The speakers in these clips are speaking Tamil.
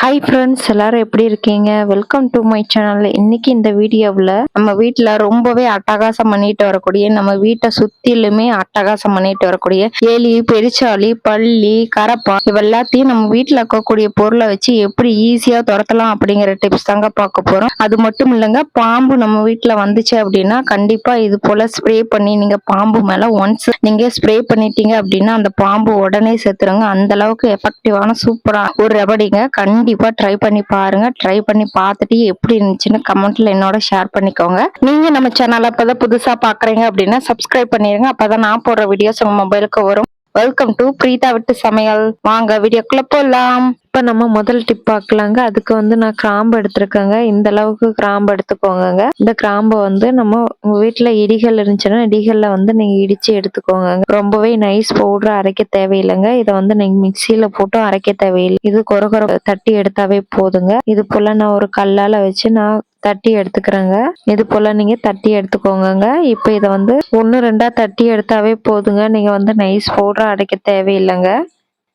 ஹாய் ஃப்ரெண்ட்ஸ், எல்லாரும் எப்படி இருக்கீங்க? Welcome to my channel. இன்னைக்கு இந்த வீடியோவில் நம்ம வீட்டில் ரொம்பவே அட்டகாசம் பண்ணிட்டு வரக்கூடிய, நம்ம வீட்டை சுற்றிலுமே அட்டகாசம் பண்ணிட்டு வரக்கூடிய எலி, பெருச்சாளி, பல்லி, கரப்பா இவெல்லாத்தையும் நம்ம வீட்டில் இருக்கக்கூடிய பொருளை வச்சு எப்படி ஈஸியாக துரத்தலாம் அப்படிங்கிற டிப்ஸ் தாங்க பார்க்க போகிறோம். அது மட்டும் இல்லைங்க, பாம்பு நம்ம வீட்டில் வந்துச்சு அப்படின்னா கண்டிப்பாக இது போல் ஸ்ப்ரே பண்ணி நீங்கள் பாம்பு மேலே ஒன்ஸ் நீங்கள் ஸ்ப்ரே பண்ணிட்டீங்க அப்படின்னா அந்த பாம்பு உடனே செத்துருங்க. அந்த அளவுக்கு எஃபெக்டிவான சூப்பராக ஒரு ரெமடிங்க. கண்டிப்பா ட்ரை பண்ணி பாருங்க. ட்ரை பண்ணி பார்த்துட்டு எப்படி இருந்துச்சுன்னு கமெண்ட்ல என்னோட ஷேர் பண்ணிக்கோங்க. நீங்க நம்ம சேனலை அப்பதான் புதுசா பாக்குறீங்க அப்படின்னா சப்ஸ்கிரைப் பண்ணிருங்க. அப்பதான் நான் போடுற வீடியோஸ் உங்க மொபைலுக்கு வரும். வெல்கம் டு பிரீதா விட்டு சமையல். வாங்க வீடியோக்குள்ள போலாம். இப்ப நம்ம முதல் டிப் பார்க்கலாங்க. அதுக்கு நான் கிராம்பு எடுத்திருக்கேங்க. இந்த அளவுக்கு கிராம்பு எடுத்துக்கோங்க. இந்த கிராம்பை நம்ம உங்க வீட்டுல இடிகள் இருந்துச்சுன்னா இடிகள்ல நீங்க இடிச்சு எடுத்துக்கோங்க. ரொம்பவே நைஸ் பவுடர் அரைக்க தேவையில்லைங்க. இதை நீங்க மிக்சியில போட்டு அரைக்க தேவையில்லை. இது கொர தட்டி எடுத்தாவே போதுங்க. இது போல நான் ஒரு கல்லால வச்சு நான் தட்டி எடுத்துக்கிறேங்க. இது போல நீங்க தட்டி எடுத்துக்கோங்க. இப்ப இதை 1-2 தட்டி எடுத்தாவே போதுங்க. நீங்க நைஸ் பவுடர் அரைக்க தேவையில்லைங்க.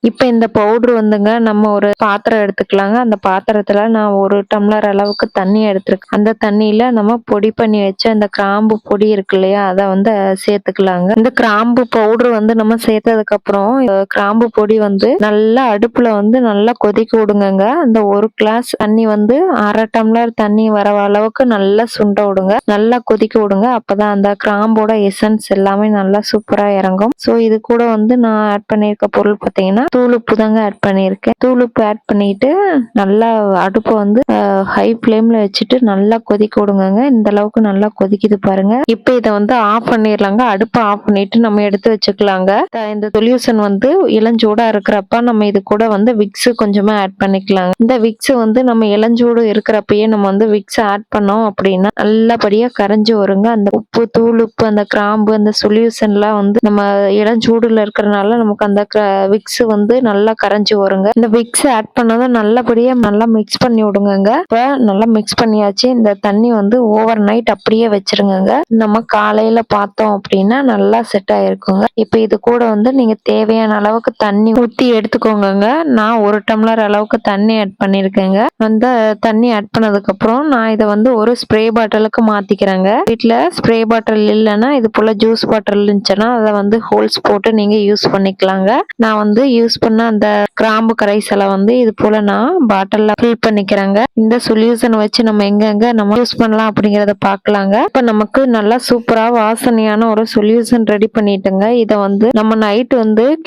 இப்ப இந்த பவுடர் நம்ம ஒரு பாத்திரம் எடுத்துக்கலாங்க. அந்த பாத்திரத்துல நான் 1 டம்ளர் அளவுக்கு தண்ணி எடுத்துருக்கேன். அந்த தண்ணியில நம்ம பொடி பண்ணி வச்ச அந்த கிராம்பு பொடி இருக்கு இல்லையா, அதை சேர்த்துக்கலாங்க. இந்த கிராம்பு பவுடர் நம்ம சேர்த்ததுக்கு அப்புறம் கிராம்பு பொடி நல்லா அடுப்புல நல்லா கொதிக்க விடுங்க. அந்த 1 கிளாஸ் தண்ணி 1/2 டம்ளர் தண்ணி வர அளவுக்கு நல்லா சுண்ட விடுங்க. நல்லா கொதிக்க விடுங்க. அப்பதான் அந்த கிராம்போட எசன்ஸ் எல்லாமே நல்லா சூப்பரா இறங்கும். ஸோ இது கூட நான் ஆட் பண்ணியிருக்க பொருள் பார்த்தீங்கன்னா தூளுப்பு தாங்க ஆட் பண்ணியிருக்கேன். தூளுப்பு ஆட் பண்ணிட்டு நல்லா அடுப்பை ஹை ஃப்ளேம்ல வச்சுட்டு நல்லா கொதிக்க விடுங்க. இந்த அளவுக்கு நல்லா கொதிக்குது பாருங்க. இப்போ இதை ஆஃப் பண்ணிடலாங்க. அடுப்பை ஆஃப் பண்ணிட்டு நம்ம எடுத்து வச்சுக்கலாங்க. இந்த சொல்யூஷன் இளஞ்சூடா இருக்கிறப்ப நம்ம இது கூட விக்ஸ் கொஞ்சமா ஆட் பண்ணிக்கலாங்க. இந்த விக்ஸ் நம்ம இளஞ்சூடு இருக்கிறப்பயே நம்ம விக்ஸ் ஆட் பண்ணோம் அப்படின்னா நல்லபடியா கரைஞ்சு வருங்க. அந்த உப்பு, தூளுப்பு, அந்த கிராம்பு, அந்த சொல்யூஷன்லாம் நம்ம இளஞ்சூடுல இருக்கிறனால நமக்கு அந்த விக்ஸ் நல்லா கரைஞ்சி வருங்க. இந்த விக்ஸ் ஆட் பண்ணதும் நல்லபடியா நல்லா மிக்ஸ் பண்ணி விடுங்க. இப்ப நல்லா மிக்ஸ் பண்ணியாச்சு. இந்த தண்ணி ஓவர் நைட் அப்படியே வச்சிருங்க. நம்ம காலையில பார்த்தோம் அப்படின்னா நல்லா செட் ஆயிருக்குங்க. இப்ப இது கூட நீங்க தேவையான அளவுக்கு தண்ணி ஊத்தி எடுத்துக்கோங்க. நான் 1 டம்ளர் அளவுக்கு தண்ணி ஆட் பண்ணிருக்கேங்க. அந்த தண்ணி ஆட் பண்ணதுக்கு அப்புறம் நான் இதை ஒரு ஸ்ப்ரே பாட்டிலுக்கு மாத்திக்கிறேங்க. வீட்டுல ஸ்ப்ரே பாட்டில் இல்லைன்னா இது போல ஜூஸ் பாட்டில் இருந்துச்சுன்னா அதை ஹோல்ஸ் போட்டு நீங்க யூஸ் பண்ணிக்கலாங்க. நான் யூஸ் பண்ண அந்த கிராம்பு கரைசலை இது போல நான் பாட்டில்ல ஃபில் பண்ணிக்கிறேங்க. இந்த சொல்யூஷன் வச்சு நம்ம எங்கெங்க நம்ம யூஸ் பண்ணலாம் அப்படிங்கறத பாக்கலாங்க. இப்ப நமக்கு நல்லா சூப்பரா வாசனையான ஒரு சொல்யூஷன் ரெடி பண்ணிட்டுங்க. இதை நம்ம நைட்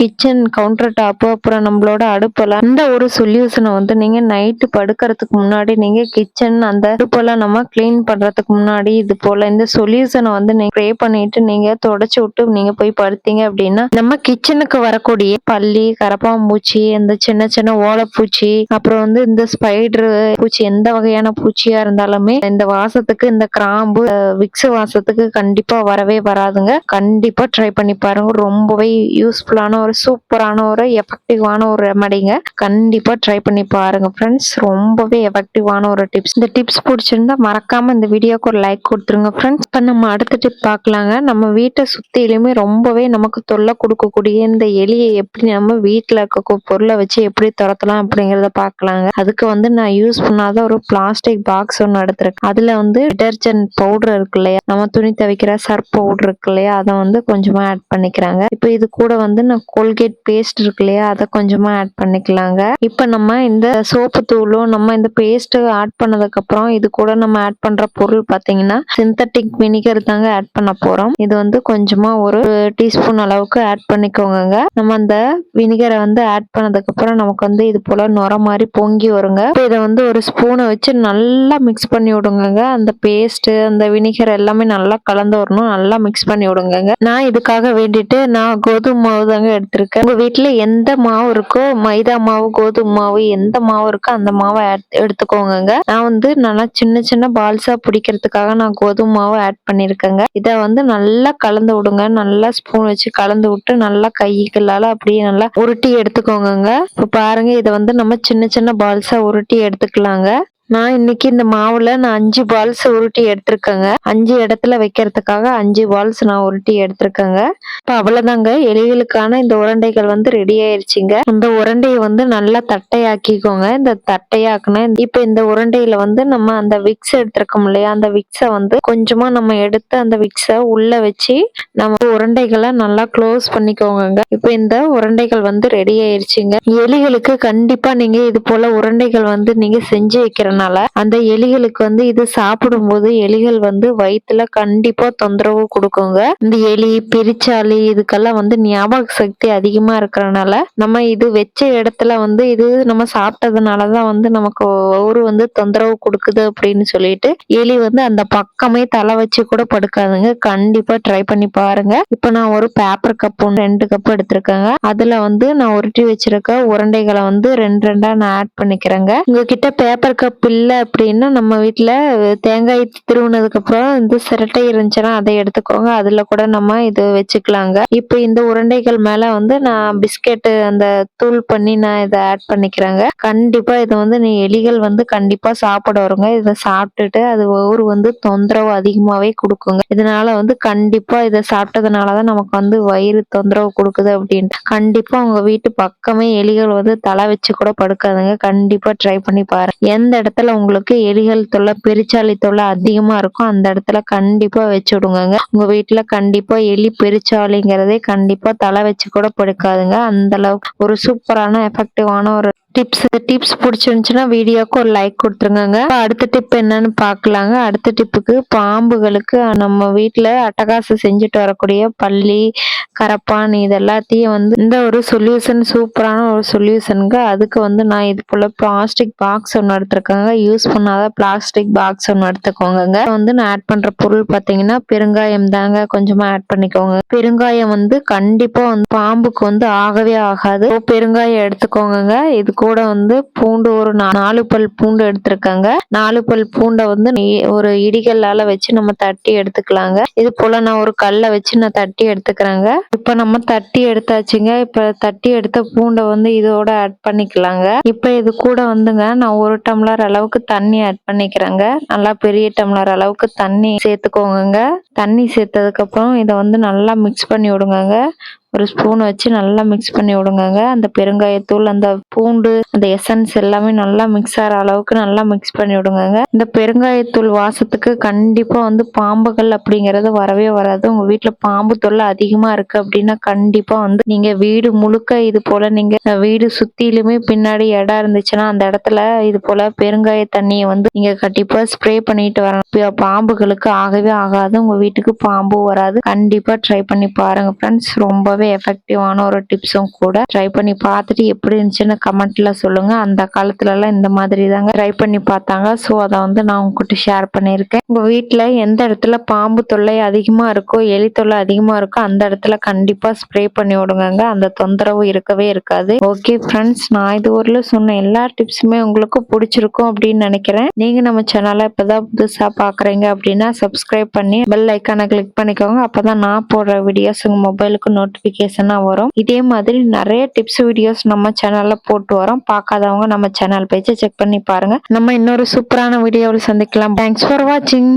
கிச்சன் கவுண்டர் டாப் அப்புறம் நம்மளோட அடுப்புல இந்த ஒரு சொல்யூஷனை நீங்க நைட்டு படுக்கிறதுக்கு முன்னாடி நீங்க கிச்சன் அந்த அடுப்பெல்லாம் நம்ம கிளீன் பண்றதுக்கு முன்னாடி இது போல இந்த சொல்யூஷனை நீங்க ஸ்ப்ரே பண்ணிட்டு நீங்க தொடச்சு விட்டு நீங்க போய் படுத்தீங்க அப்படின்னா நம்ம கிச்சனுக்கு வரக்கூடிய பல்லி, கரப்பாம்பூச்சி, இந்த சின்ன சின்ன ஓலைப்பூச்சி, அப்புறம் இந்த ஸ்பைடர் பூச்சி, எந்த வகையான பூச்சியா இருந்தாலுமே இந்த வாசத்துக்கு இந்த கிராம்பு விக்ஸ் வாசத்துக்கு கண்டிப்பா வரவே வராதுங்க. கண்டிப்பா ட்ரை பண்ணி பாருங்க. ரொம்பவே யூஸ்ஃபுல்லான ஒரு சூப்பரான ஒரு எஃபெக்டிவான ஒரு ரெமடிங்க. கண்டிப்பா ட்ரை பண்ணி பாருங்க ஃப்ரெண்ட்ஸ். ரொம்பவே எஃபெக்டிவான ஒரு டிப்ஸ். இந்த டிப்ஸ் பிடிச்சிருந்தா மறக்காம இந்த வீடியோக்கு ஒரு லைக் கொடுத்துருங்க ஃப்ரெண்ட்ஸ். இப்ப நம்ம அடுத்த டிப் பார்க்கலாங்க. நம்ம வீட்டை சுத்திலுமே ரொம்பவே நமக்கு தொல்லை கொடுக்கக்கூடிய இந்த எலியை எப்படி நம்ம வீட்டுல இருக்க பொருளை வச்சு எப்படி துரத்தலாம் அப்படிங்கறத பாக்கலாங்க. அதுக்கு நான் யூஸ் பண்ணாத ஒரு பிளாஸ்டிக் பாக்ஸ் ஒன்னு எடுத்திருக்கேன். அதுல டிடர்ஜென்ட் பவுடர் இருக்கு இல்லையா, நம்ம துணி துவைக்கிற சர்ப் பவுடர் இருக்கு இல்லையா, அதை கொஞ்சமா ஆட் பண்ணிக்கிறாங்க. இப்ப இது கூட நான் கோல்கேட் பேஸ்ட் இருக்கு இல்லையா, அதை கொஞ்சமா ஆட் பண்ணிக்கலாங்க. இப்ப நம்ம இந்த சோப்பு தூளும் நம்ம இந்த பேஸ்ட் ஆட் பண்ணதுக்கு அப்புறம் இது கூட நம்ம ஆட் பண்ற பொருள் பாத்தீங்கன்னா சிந்தட்டிக் வினிகர் தாங்க ஆட் பண்ண போறோம். இது கொஞ்சமா ஒரு டீஸ்பூன் அளவுக்கு ஆட் பண்ணிக்கோங்க. நம்ம அந்த வினிகரை ஆட் பண்ணதுக்கு அப்புறம் நமக்கு இது போல நுர மாதிரி பொங்கி வருங்க. இதை ஒரு ஸ்பூனை வச்சு நல்லா மிக்ஸ் பண்ணி விடுங்க. அந்த பேஸ்ட், அந்த வினிகர் எல்லாமே நல்லா கலந்து வரணும். நல்லா மிக்ஸ் பண்ணி விடுங்க. நான் இதுக்காக வேண்டிட்டு நான் கோதுமை மாவு தாங்க எடுத்திருக்கேன். உங்க வீட்டுல எந்த மாவு இருக்கோ, மைதா மாவு, கோதுமை மாவு, எந்த மாவு இருக்கோ அந்த மாவை எடுத்துக்கோங்க. நான் நல்லா சின்ன சின்ன பால்ஸா பிடிக்கிறதுக்காக நான் கோதுமை மாவு ஆட் பண்ணிருக்கேங்க. இதை நல்லா கலந்து விடுங்க. நல்லா ஸ்பூன் வச்சு கலந்து விட்டு நல்லா கைகளால அப்படியே நல்லா உருட்டி எடுத்துக்கோங்க. இப்ப பாருங்க, இதை நம்ம சின்ன சின்ன பால்ஸா உருட்டி எடுத்துக்கலாங்க. நான் இன்னைக்கு இந்த மாவுல நான் 5 பால்ஸ் உருட்டி எடுத்திருக்கேங்க. 5 இடத்துல வைக்கிறதுக்காக 5 பால்ஸ் நான் உருட்டி எடுத்திருக்கேங்க. இப்ப அவ்வளவுதாங்க. எலிகளுக்கான இந்த உருண்டைகள் வந்து ரெடி ஆயிருச்சுங்க. இந்த உருண்டையை வந்து நல்லா தட்டையாக்கிக்கோங்க. இந்த தட்டையாக்குன இப்ப இந்த உருண்டையில வந்து நம்ம அந்த விக்ஸ் எடுத்திருக்கோம் இல்லையா, அந்த விக்ஸ வந்து கொஞ்சமா நம்ம எடுத்து அந்த விக்ஸ உள்ள வச்சு நம்ம உருண்டைகளை நல்லா க்ளோஸ் பண்ணிக்கோங்க. இப்ப இந்த உருண்டைகள் வந்து ரெடி ஆயிருச்சுங்க. எலிகளுக்கு கண்டிப்பா நீங்க இது போல உருண்டைகள் வந்து நீங்க செஞ்சு வைக்கிறனால அந்த எலிகளுக்கு வந்து இது சாப்பிடும்போது எலிகள் வந்து வயிற்றுல கண்டிப்பா தொந்தரவு கொடுக்குங்க. இந்த எலி பெருச்சாளி இதுக்கெல்லாம் வந்து ஞாபக சக்தி அதிகமா இருக்கிறனால நம்ம இது வச்ச இடத்துல வந்து இது நம்ம சாப்பிட்டதுனாலதான் வந்து நமக்கு வயிறு வந்து தொந்தரவு கொடுக்குது அப்படின்னு சொல்லிட்டு எலி வந்து அந்த பக்கமே தலை வச்சு கூட படுக்காதுங்க. கண்டிப்பா ட்ரை பண்ணி பாருங்க. இப்ப நான் ஒரு பேப்பர் கப் 2 கப் எடுத்திருக்கேங்க. அதுல வந்து நான் உருட்டி வச்சிருக்க உருண்டைகளை வந்து 2 நான் ஆட் பண்ணிக்கிறேங்க. உங்ககிட்ட பேப்பர் கப் இல்ல அப்படின்னா நம்ம வீட்டுல தேங்காய் திருவுனதுக்கு அப்புறம் இந்த சிரட்டை இருந்துச்சுன்னா அதை எடுத்துக்கோங்க. அதுல கூட நம்ம இது வச்சுக்கலாங்க. இப்ப இந்த உருண்டைகள் மேல வந்து நான் பிஸ்கெட் அந்த தூள் பண்ணி நான் இதை ஆட் பண்ணிக்கிறேங்க. கண்டிப்பா இது வந்து நீ எலிகள் வந்து கண்டிப்பா சாப்பிட வருங்க. இதை சாப்பிட்டுட்டு அது வயிறு வந்து தொந்தரவு அதிகமாவே கொடுக்குங்க. இதனால வந்து கண்டிப்பா இதை சாப்பிட்டதுனாலதான் நமக்கு வந்து வயிறு தொந்தரவு கொடுக்குது அப்படின்ட்டு கண்டிப்பா உங்க வீட்டு பக்கமே எலிகள் வந்து தலை வச்சு கூட படுக்காதுங்க. கண்டிப்பா ட்ரை பண்ணி பாருங்க. எந்த இடத்துல உங்களுக்கு எலிகள் தொல்லை பெருச்சாளி தொல்லை அதிகமா இருக்கும் அந்த இடத்துல கண்டிப்பா வச்சு விடுங்க. உங்க வீட்டுல கண்டிப்பா எலி பெருச்சாளிங்கிறதே கண்டிப்பா தலை வச்சு கூட படுக்காதுங்க. அந்த அளவுக்கு ஒரு சூப்பரான எஃபெக்டிவான ஒரு டிப்ஸ் பிடிச்சிருந்துச்சுன்னா வீடியோக்கு ஒரு லைக் கொடுத்துருங்க. அடுத்த டிப் என்னன்னு பார்க்கலாங்க. அடுத்த டிப்புக்கு பாம்புகளுக்கு நம்ம வீட்டுல அட்டகாசம் செஞ்சுட்டு வரக்கூடிய பல்லி கரப்பான் இது எல்லாத்தையும் வந்து இந்த ஒரு சொல்யூஷன் சூப்பரான ஒரு சொல்யூஷனுங்க. அதுக்கு வந்து நான் இது போல பிளாஸ்டிக் பாக்ஸ் ஒன்று எடுத்திருக்கேங்க. யூஸ் பண்ணாத பிளாஸ்டிக் பாக்ஸ் ஒன்று எடுத்துக்கோங்க. வந்து நான் ஆட் பண்ற பொருள் பார்த்தீங்கன்னா பெருங்காயம் தாங்க. கொஞ்சமா ஆட் பண்ணிக்கோங்க. பெருங்காயம் வந்து கண்டிப்பா வந்து பாம்புக்கு வந்து ஆகவே ஆகாது. பெருங்காயம் எடுத்துக்கோங்க. இது கூட வந்து பூண்டு ஒரு 4 பல் பூண்டு எடுத்திருக்காங்க. 4 பல் பூண்டை வந்து ஒரு இடிகல்லால வச்சு நம்ம தட்டி எடுத்துக்கலாங்க. இது போல நான் ஒரு கல்லை வச்சு நான் தட்டி எடுத்துக்கிறேங்க. இப்ப நம்ம தட்டி எடுத்தாச்சுங்க. இப்ப தட்டி எடுத்த பூண்டை வந்து இதோட ஆட் பண்ணிக்கலாங்க. இப்ப இது கூட வந்துங்க நான் 1 டம்ளர் அளவுக்கு தண்ணி ஆட் பண்ணிக்கிறேங்க. நல்லா பெரிய டம்ளர் அளவுக்கு தண்ணி சேர்த்துக்கோங்க. தண்ணி சேர்த்ததுக்கு அப்புறம் இதை வந்து நல்லா மிக்ஸ் பண்ணி விடுங்க. ஒரு ஸ்பூன் வச்சு நல்லா மிக்ஸ் பண்ணி விடுங்க. அந்த பெருங்காயத்தூள் அந்த பூண்டு அந்த எசன்ஸ் எல்லாமே நல்லா மிக்ஸ் ஆகிற அளவுக்கு நல்லா மிக்ஸ் பண்ணி விடுங்க. இந்த பெருங்காயத்தூள் வாசத்துக்கு கண்டிப்பா வந்து பாம்புகள் அப்படிங்கறது வரவே வராது. உங்க வீட்டுல பாம்பு தொல்லை அதிகமா இருக்கு அப்படின்னா கண்டிப்பா வந்து நீங்க வீடு முழுக்க இது போல நீங்க வீடு சுத்திலுமே பின்னாடி இடம் இருந்துச்சுன்னா அந்த இடத்துல இது போல பெருங்காய தண்ணியை வந்து நீங்க கண்டிப்பா ஸ்ப்ரே பண்ணிட்டு வரணும். பாம்புகளுக்கு ஆகவே ஆகாது. உங்க வீட்டுக்கு பாம்பு வராது. கண்டிப்பா ட்ரை பண்ணி பாருங்க ஃப்ரெண்ட்ஸ். ரொம்பவே எஃபெக்டிவான ஒரு டிப்ஸும் கூட. ட்ரை பண்ணி பார்த்துட்டு எப்படி இருந்துச்சுன்னு கமெண்ட்ல சொல்லுங்க. அந்த காலத்துல எல்லாம் இந்த மாதிரி தாங்க ட்ரை பண்ணி பார்த்தாங்க. ஸோ அதை வந்து நான் உங்ககிட்ட ஷேர் பண்ணியிருக்கேன். உங்க வீட்டுல எந்த இடத்துல பாம்பு தொல்லை அதிகமா இருக்கோ எலி தொல்லை அதிகமா இருக்கோ அந்த இடத்துல கண்டிப்பா ஸ்ப்ரே பண்ணி விடுங்க. அந்த தொந்தரவு இருக்கவே இருக்காது. ஓகே ஃப்ரெண்ட்ஸ், நான் இது ஊர்ல சொன்ன எல்லா டிப்ஸுமே உங்களுக்கு பிடிச்சிருக்கும் அப்படின்னு நினைக்கிறேன். நீங்க நம்ம சேனலை இப்பதான் புதுசா பாக்குறீங்க அப்படின்னா சப்ஸ்கிரைப் பண்ணி பெல் ஐக்கானை கிளிக் பண்ணிக்கோங்க. அப்பதான் நான் போடுற வீடியோஸ் உங்க மொபைலுக்கு நோட்டிபிகேஷனா வரும். இதே மாதிரி நிறைய டிப்ஸ் வீடியோஸ் நம்ம சேனல்ல போட்டு வரோம். பார்க்காதவங்க நம்ம சேனல் பேஜை செக் பண்ணி பாருங்க. நம்ம இன்னொரு சூப்பரான வீடியோவில் சந்திக்கலாம். தேங்க்ஸ் ஃபார் வாட்சிங்.